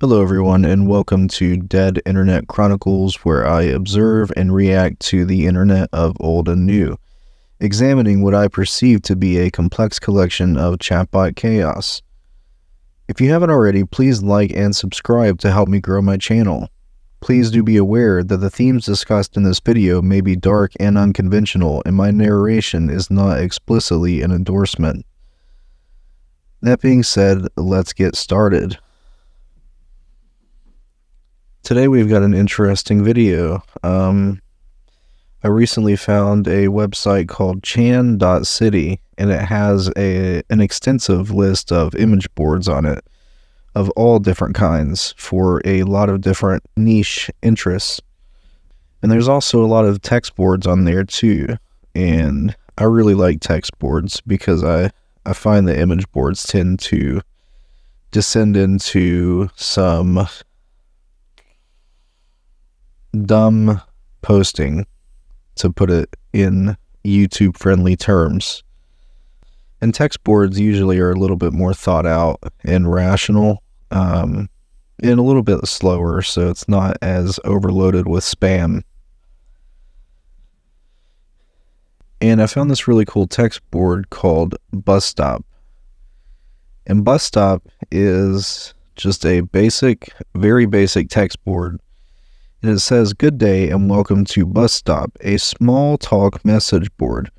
Hello everyone, and welcome to Dead Internet Chronicles, where I observe and react to the internet of old and new, examining what I perceive to be a complex collection of chatbot chaos. If you haven't already, please like and subscribe to help me grow my channel. Please do be aware that the themes discussed in this video may be dark and unconventional, and my narration is not explicitly an endorsement. That being said, let's get started. Today we've got an interesting video. I recently found a website called chan.city, and it has an extensive list of image boards on it of all different kinds for a lot of different niche interests. And there's also a lot of text boards on there too, and I really like text boards because I find the image boards tend to descend into some dumb posting, to put it in YouTube-friendly terms. And text boards usually are a little bit more thought out and rational, and a little bit slower, so it's not as overloaded with spam. And I found this really cool text board called Bus Stop. And Bus Stop is just a basic, very basic text board. And it says, "Good day and welcome to Bus Stop, a small talk message board.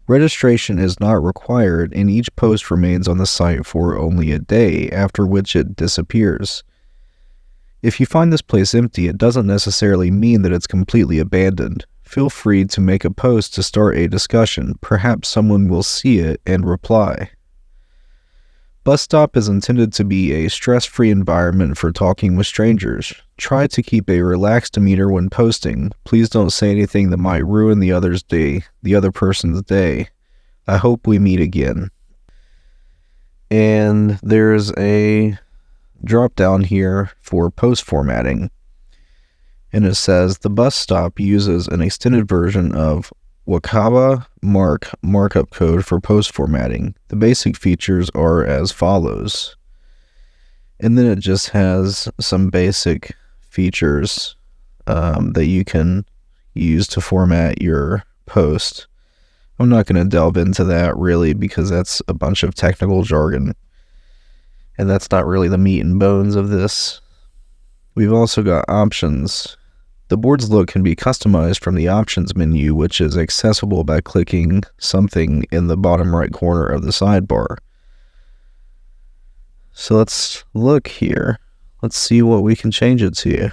Registration is not required, and each post remains on the site for only a day, after which it disappears. If you find this place empty, it doesn't necessarily mean that it's completely abandoned. Feel free to make a post to start a discussion. Perhaps someone will see it and reply." Bus Stop is intended to be a stress-free environment for talking with strangers. Try to keep a relaxed demeanor when posting. Please don't say anything that might ruin the other person's day. I hope we meet again. And there's a drop down here for post formatting. And it says, "The Bus Stop uses an extended version of Wakaba markup code for post formatting. The basic features are as follows." And then it just has some basic features that you can use to format your post. I'm not going to delve into that really, because that's a bunch of technical jargon, and that's not really the meat and bones of this. We've also got options. The board's look can be customized from the options menu, which is accessible by clicking something in the bottom right corner of the sidebar. So let's look here. Let's see what we can change it to.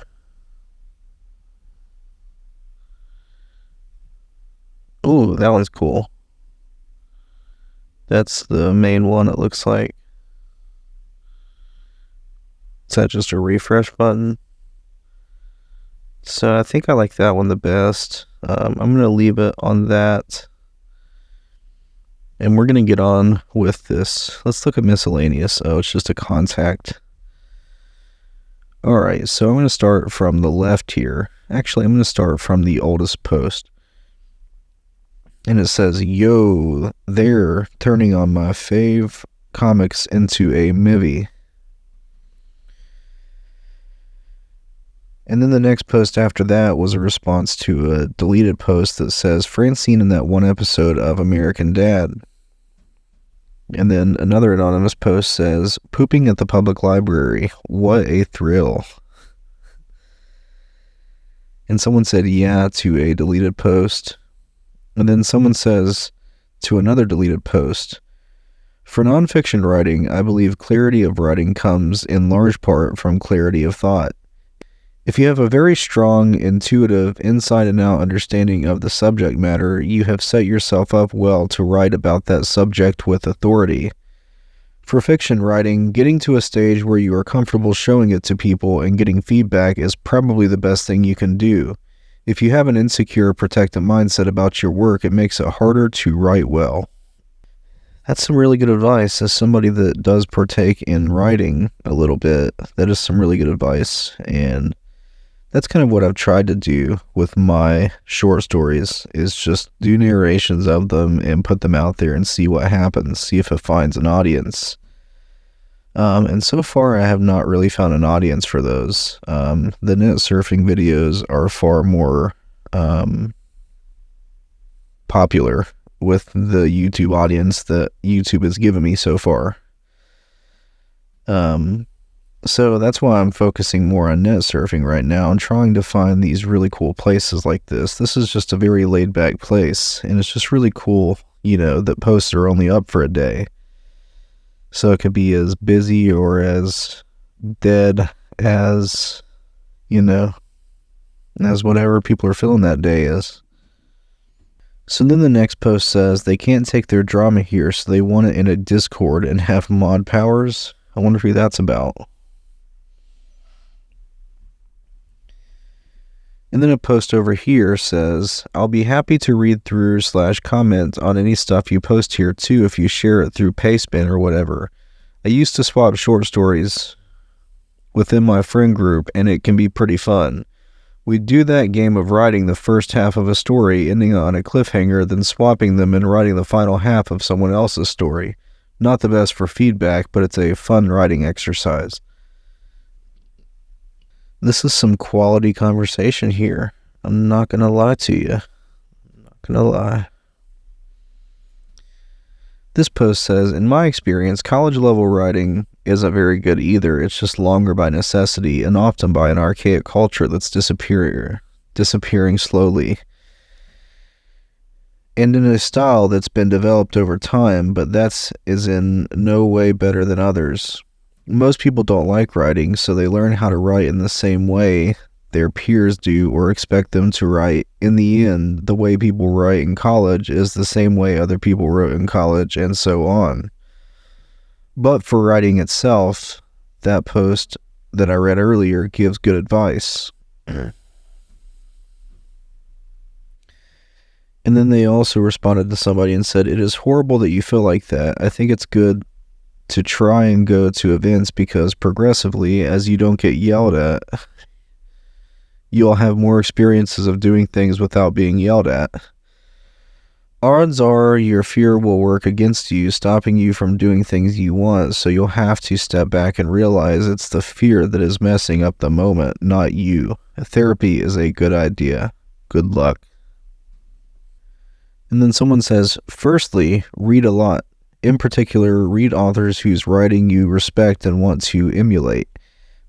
Ooh, that one's cool. That's the main one, it looks like. Is that just a refresh button? So I think I like that one the best. I'm going to leave it on that. And we're going to get on with this. Let's look at Miscellaneous. Oh, it's just a contact. Alright, so I'm going to start from the left here. Actually, I'm going to start from the oldest post. And it says, "Yo, they're turning on my fave comics into a movie." And then the next post after that was a response to a deleted post that says, "Francine in that one episode of American Dad." And then another anonymous post says, "Pooping at the public library. What a thrill." And someone said "yeah" to a deleted post. And then someone says to another deleted post, "For nonfiction writing, I believe clarity of writing comes in large part from clarity of thought. If you have a very strong, intuitive, inside and out understanding of the subject matter, you have set yourself up well to write about that subject with authority. For fiction writing, getting to a stage where you are comfortable showing it to people and getting feedback is probably the best thing you can do. If you have an insecure, protective mindset about your work, it makes it harder to write well." That's some really good advice. As somebody that does partake in writing a little bit, that is some really good advice. And that's kind of what I've tried to do with my short stories, is just do narrations of them and put them out there and see what happens, see if it finds an audience. And so far, I have not really found an audience for those. The Netsurfing videos are far more popular with the YouTube audience that YouTube has given me so far. So that's why I'm focusing more on Netsurfing right now and trying to find these really cool places like this. This is just a very laid back place, and it's just really cool, that posts are only up for a day. So it could be as busy or as dead as, as whatever people are feeling that day is. So then the next post says they can't take their drama here, so they want it in a Discord and have mod powers. I wonder who that's about. And then a post over here says, I'll be happy to read through / comment on any stuff you post here too if you share it through Pastebin or whatever. I used to swap short stories within my friend group and it can be pretty fun. We do that game of writing the first half of a story ending on a cliffhanger, then swapping them and writing the final half of someone else's story. Not the best for feedback, but it's a fun writing exercise. This is some quality conversation here. I'm not going to lie to you. I'm not going to lie. This post says, in my experience, college level writing isn't very good either. It's just longer by necessity and often by an archaic culture that's disappearing slowly. And in a style that's been developed over time, but is in no way better than others. Most people don't like writing, so they learn how to write in the same way their peers do or expect them to write. In the end, the way people write in college is the same way other people wrote in college, and so on. But for writing itself, that post that I read earlier gives good advice. And then they also responded to somebody and said, it is horrible that you feel like that. I think it's good to try and go to events because progressively, as you don't get yelled at, you'll have more experiences of doing things without being yelled at. Odds are your fear will work against you, stopping you from doing things you want, so you'll have to step back and realize it's the fear that is messing up the moment, not you. Therapy is a good idea. Good luck. And then someone says, firstly, read a lot. In particular, read authors whose writing you respect and want to emulate.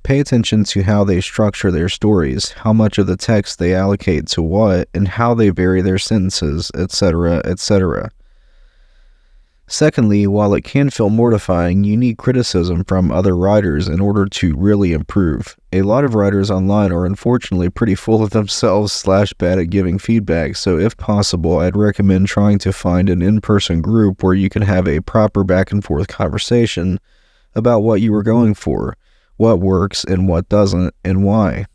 Pay attention to how they structure their stories, how much of the text they allocate to what, and how they vary their sentences, etc., etc. Secondly, while it can feel mortifying, you need criticism from other writers in order to really improve. A lot of writers online are unfortunately pretty full of themselves / bad at giving feedback, so if possible, I'd recommend trying to find an in-person group where you can have a proper back-and-forth conversation about what you were going for, what works and what doesn't, and why.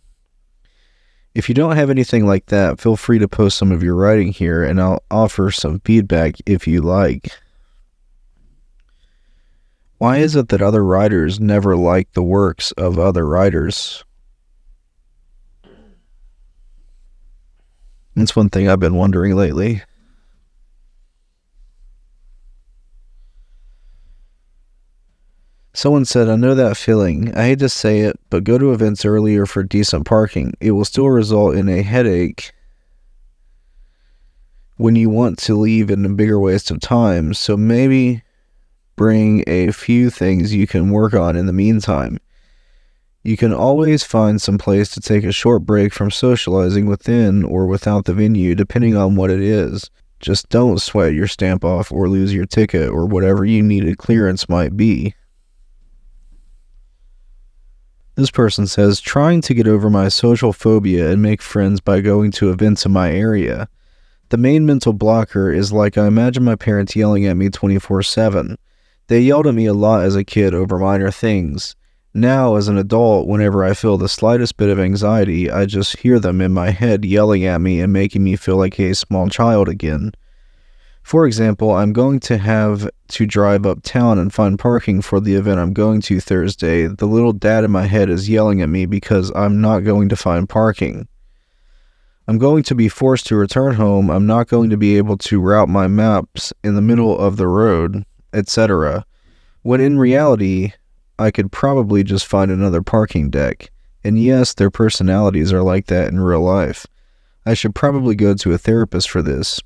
If you don't have anything like that, feel free to post some of your writing here, and I'll offer some feedback if you like. Why is it that other writers never like the works of other writers? That's one thing I've been wondering lately. Someone said, I know that feeling. I hate to say it, but go to events earlier for decent parking. It will still result in a headache when you want to leave in a bigger waste of time, so maybe bring a few things you can work on in the meantime. You can always find some place to take a short break from socializing within or without the venue, depending on what it is. Just don't sweat your stamp off or lose your ticket or whatever you needed clearance might be. This person says, trying to get over my social phobia and make friends by going to events in my area. The main mental blocker is I imagine my parents yelling at me 24/7. They yelled at me a lot as a kid over minor things. Now, as an adult, whenever I feel the slightest bit of anxiety, I just hear them in my head yelling at me and making me feel like a small child again. For example, I'm going to have to drive uptown and find parking for the event I'm going to Thursday. The little dad in my head is yelling at me because I'm not going to find parking. I'm going to be forced to return home. I'm not going to be able to route my maps in the middle of the road, etc. When in reality, I could probably just find another parking deck. And yes, their personalities are like that in real life. I should probably go to a therapist for this,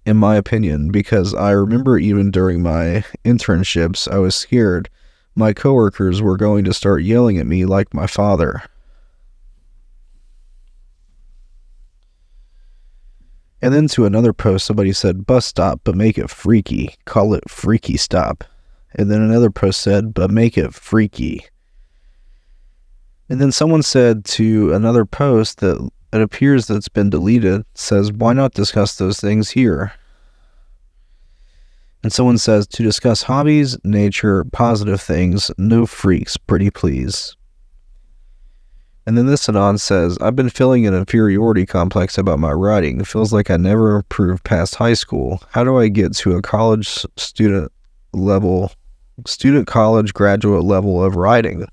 in my opinion, because I remember even during my internships, I was scared my coworkers were going to start yelling at me like my father. And then to another post, somebody said, bus stop, but make it freaky. Call it freaky stop. And then another post said, but make it freaky. And then someone said to another post that it appears that it's been deleted, says, why not discuss those things here? And someone says, to discuss hobbies, nature, positive things, no freaks, pretty please. And then this anon says, I've been feeling an inferiority complex about my writing. It feels like I never improved past high school. How do I get to a college college graduate level of writing?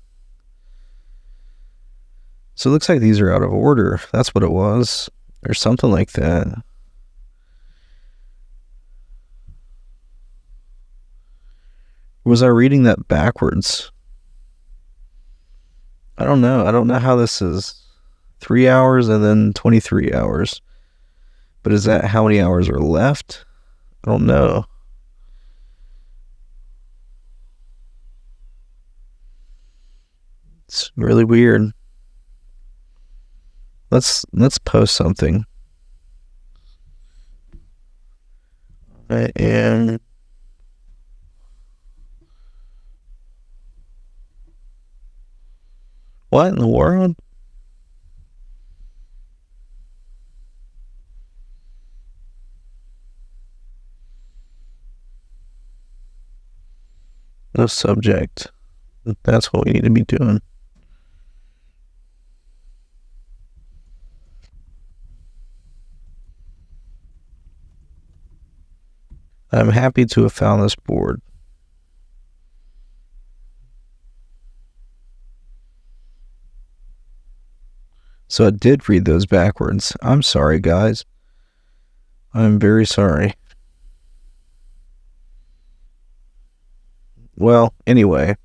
So it looks like these are out of order. That's what it was, or something like that. Was I reading that backwards? I don't know. I don't know how this is. 3 hours and then 23 hours. But is that how many hours are left? I don't know. It's really weird. Let's post something. And what in the world? No subject. That's what we need to be doing. I'm happy to have found this board. So I did read those backwards. I'm sorry, guys. I'm very sorry. Well, anyway,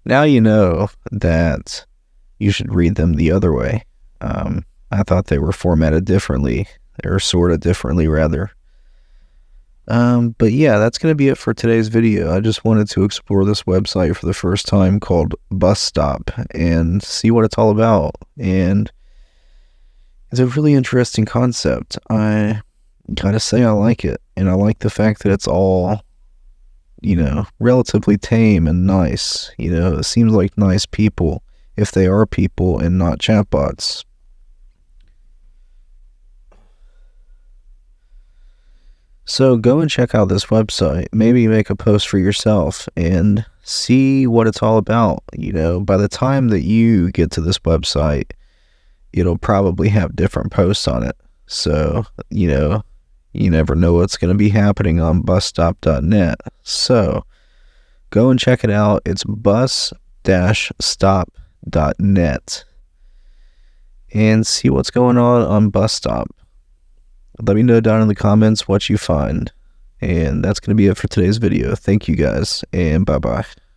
now you know that you should read them the other way. I thought they were formatted differently, or sort of differently, rather. But yeah, that's going to be it for today's video. I just wanted to explore this website for the first time called Bus Stop and see what it's all about. And it's a really interesting concept. I gotta say I like it. And I like the fact that it's all, relatively tame and nice. It seems like nice people, if they are people and not chatbots. So go and check out this website. Maybe make a post for yourself and see what it's all about. By the time that you get to this website, it'll probably have different posts on it. So, you never know what's going to be happening on busstop.net. So go and check it out. It's bus-stop.net and see what's going on Bus Stop. Let me know down in the comments what you find. And that's going to be it for today's video. Thank you guys, and bye-bye.